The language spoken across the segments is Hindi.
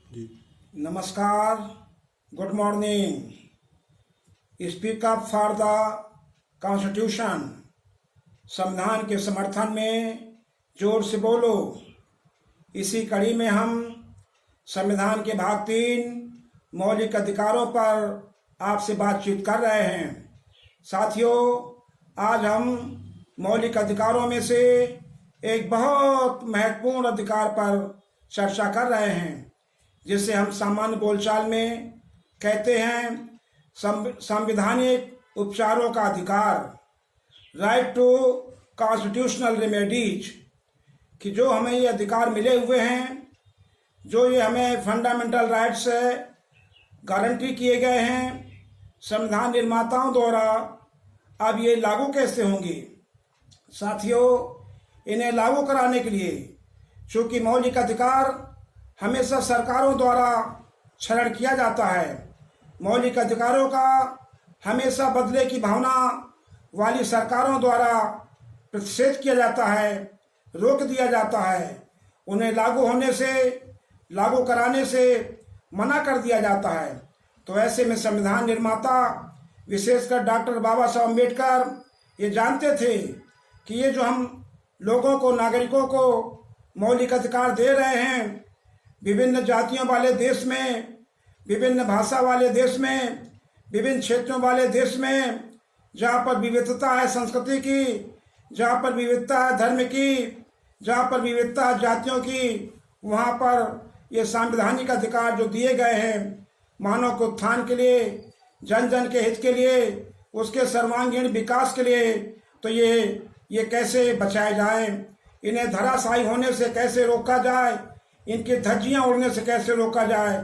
जी। नमस्कार, good morning. Speak up for the constitution. संविधान के समर्थन में जोर से बोलो। इसी कड़ी में हम संविधान के भाग 3 मौलिक अधिकारों पर आपसे बातचीत कर रहे हैं। साथियों, आज हम मौलिक अधिकारों में से एक बहुत महत्वपूर्ण अधिकार पर चर्चा कर रहे हैं, जिसे हम सामान्य बोलचाल में कहते हैं संवैधानिक उपचारों का अधिकार, राइट टू कॉन्स्टिट्यूशनल रेमेडीज। कि जो हमें ये अधिकार मिले हुए हैं, जो ये हमें फंडामेंटल राइट से गारंटी किए गए हैं संविधान निर्माताओं द्वारा, अब ये लागू कैसे होंगे। साथियों, इन्हें लागू कराने के लिए चूँकि मौलिक अधिकार हमेशा सरकारों द्वारा क्षरण किया जाता है, मौलिक अधिकारों का हमेशा बदले की भावना वाली सरकारों द्वारा प्रतिषेध किया जाता है, रोक दिया जाता है, उन्हें लागू कराने से मना कर दिया जाता है। तो ऐसे में संविधान निर्माता, विशेषकर डॉक्टर बाबा साहब अम्बेडकर, ये जानते थे कि ये जो हम लोगों को, नागरिकों को मौलिक अधिकार दे रहे हैं, विभिन्न जातियों वाले देश में, विभिन्न भाषा वाले देश में, विभिन्न क्षेत्रों वाले देश में, जहाँ पर विविधता है संस्कृति की, जहाँ पर विविधता है धर्म की, जहाँ पर विविधता है जातियों की, वहाँ पर ये संवैधानिक अधिकार जो दिए गए हैं मानव के उत्थान के लिए, जन जन के हित के लिए, उसके सर्वांगीण विकास के लिए, तो ये कैसे बचाए जाए, इन्हें धराशायी होने से कैसे रोका जाए, इनकी धज्जियाँ उड़ने से कैसे रोका जाए।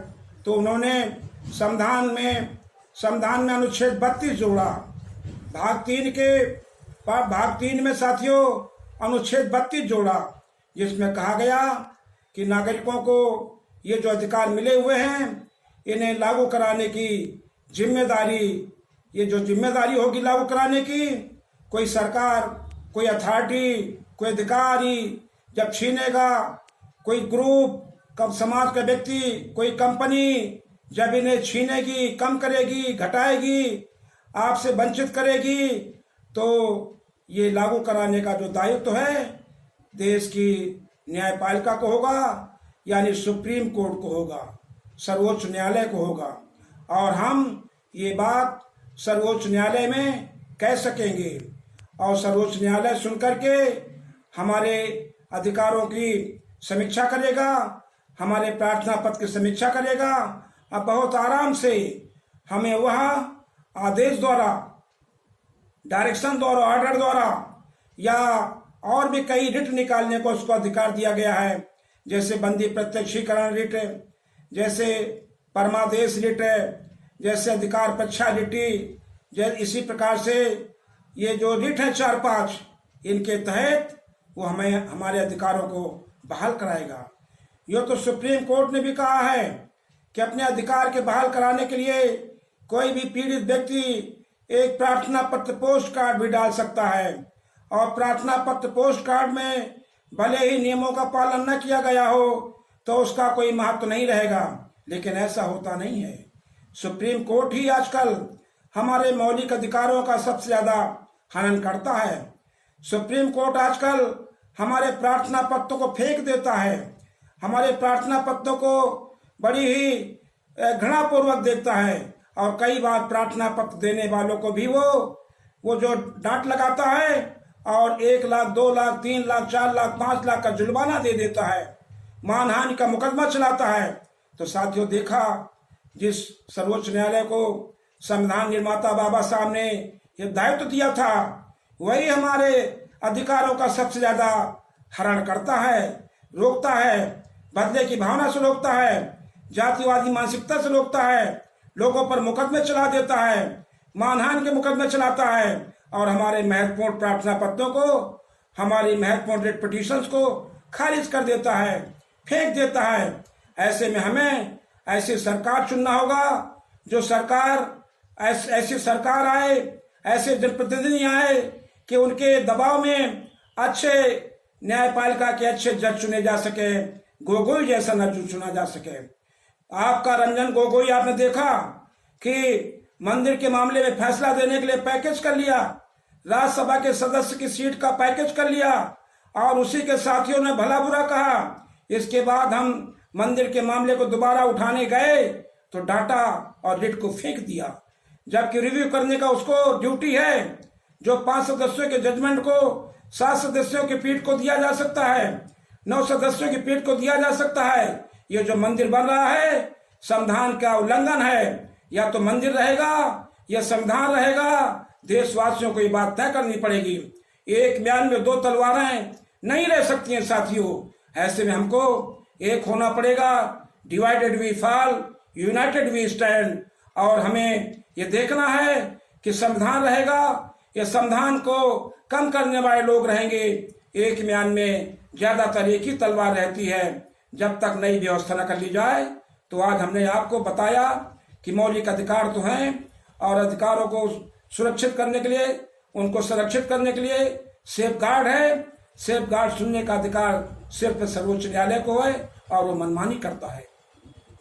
तो उन्होंने संविधान में अनुच्छेद 32 जोड़ा। भाग 3 में साथियों अनुच्छेद 32 जोड़ा, जिसमें कहा गया कि नागरिकों को ये जो अधिकार मिले हुए हैं, इन्हें लागू कराने की जिम्मेदारी, ये जो जिम्मेदारी होगी लागू कराने की, कोई सरकार, कोई अथॉरिटी, कोई अधिकारी जब छीनेगा, कोई ग्रुप, कब समाज का व्यक्ति, कोई कंपनी जब इन्हें छीनेगी, कम करेगी, घटाएगी, आपसे वंचित करेगी, तो ये लागू कराने का जो दायित्व है देश की न्यायपालिका को होगा, यानी सुप्रीम कोर्ट को होगा, सर्वोच्च न्यायालय को होगा। और हम ये बात सर्वोच्च न्यायालय में कह सकेंगे, और सर्वोच्च न्यायालय सुनकर के हमारे अधिकारों की समीक्षा करेगा, हमारे प्रार्थना पत्र की समीक्षा करेगा, और बहुत आराम से हमें वह आदेश द्वारा, डायरेक्शन द्वारा, ऑर्डर द्वारा, या और भी कई रिट निकालने को उसको अधिकार दिया गया है, जैसे बंदी प्रत्यक्षीकरण रिट, जैसे परमादेश रिट, जैसे अधिकार पक्षा रिटी, इसी प्रकार से ये जो रिट है 4-5, इनके तहत वो हमें हमारे अधिकारों को बहाल कराएगा। यो तो सुप्रीम कोर्ट ने भी कहा है कि अपने अधिकार के बहाल कराने के लिए कोई भी पीड़ित व्यक्ति एक प्रार्थना पत्र पोस्ट कार्ड भी डाल सकता है, और प्रार्थना पत्र पोस्ट कार्ड में भले ही नियमों का पालन न किया गया हो तो उसका कोई महत्व नहीं रहेगा, लेकिन ऐसा होता नहीं है। सुप्रीम कोर्ट ही आजकल हमारे मौलिक अधिकारों का सबसे ज्यादा हनन करता है। सुप्रीम कोर्ट आजकल हमारे प्रार्थना पत्रों को फेंक देता है, हमारे प्रार्थना पत्रों को बड़ी ही घृणापूर्वक देखता है, और कई बार प्रार्थना पत्र देने वालों को भी वो जो डांट लगाता है और 1 लाख, 2 लाख, 3 लाख, 4 लाख, 5 लाख का जुर्माना दे देता है, मानहानि का मुकदमा चलाता है। तो साथियों, देखा जिस सर्वोच्च न्यायालय को संविधान निर्माता बाबा साहब ने यह दायित्व दिया था, वही हमारे अधिकारों का सबसे ज्यादा हरण करता है, रोकता है, बदले की भावना से रोकता है, जातिवादी मानसिकता से रोकता है, लोगों पर मुकदमे चला देता है, मानहानि के मुकदमे चलाता है, और हमारे महत्वपूर्ण प्रार्थना पत्रों को, हमारी महत्वपूर्ण रिट पिटीशंस को खारिज कर देता है, फेंक देता है। ऐसे में हमें ऐसी सरकार चुनना होगा, जो सरकार ऐसी सरकार आए, ऐसे जनप्रतिनिधि आए कि उनके दबाव में अच्छे न्यायपालिका के अच्छे जज चुने जा सके, गोगोई जैसा न चुना जा सके। आपका रंजन गोगोई आपने देखा कि मंदिर के मामले में फैसला देने के लिए पैकेज कर लिया, राज्यसभा के सदस्य की सीट का पैकेज कर लिया और उसी के साथियों ने भला बुरा कहा। इसके बाद हम मंदिर के मामले को दोबारा उठाने गए तो डाटा और रिट को फेंक दिया, जबकि रिव्यू करने का उसको ड्यूटी है। जो 5 सदस्यों के जजमेंट को 7 सदस्यों की पीठ को दिया जा सकता है, 9 सदस्यों की पीठ को दिया जा सकता है। ये जो मंदिर बन रहा है संविधान का उल्लंघन है। या तो मंदिर रहेगा या संविधान रहेगा। देशवासियों को ये बात तय करनी पड़ेगी। एक म्यान में 2 तलवारें नहीं रह सकती हैं साथियों। ऐसे में हमको एक होना पड़ेगा। Divided we fall, united we stand. और हमें ये देखना है कि संविधान रहेगा या संविधान को कम करने वाले लोग रहेंगे। एक म्यान में ज्यादातर एक ही तलवार रहती है। जब तक नई व्यवस्था न कर ली जाए तो आज हमने आपको बताया कि मौलिक अधिकार तो हैं और अधिकारों को सुरक्षित करने के लिए, उनको संरक्षित करने के लिए सेफ गार्ड है। सेफ गार्ड सुनने का अधिकार सिर्फ सर्वोच्च न्यायालय को है और वो मनमानी करता है,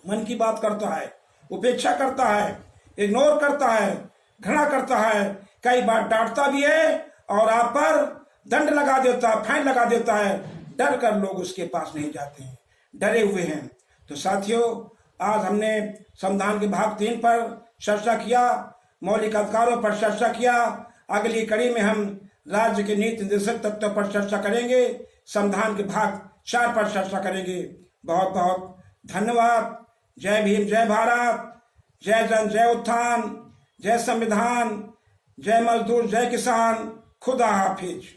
मन की बात करता है, उपेक्षा करता है, इग्नोर करता है, घृणा करता है, कई बार डांटता भी है और आप पर दंड लगा देता है, फाइन लगा देता है। डर कर लोग उसके पास नहीं जाते हैं, डरे हुए हैं। तो साथियों, आज हमने संविधान के भाग 3 पर चर्चा किया, मौलिक अधिकारों पर चर्चा किया। अगली कड़ी में हम राज्य के नीति निर्देशक तत्वों पर चर्चा करेंगे, संविधान के भाग 4 पर चर्चा करेंगे। बहुत बहुत धन्यवाद। जय भीम, जय भारत, जय जन, जय उत्थान, जय संविधान, जय मजदूर, जय किसान। खुदा हाफिज।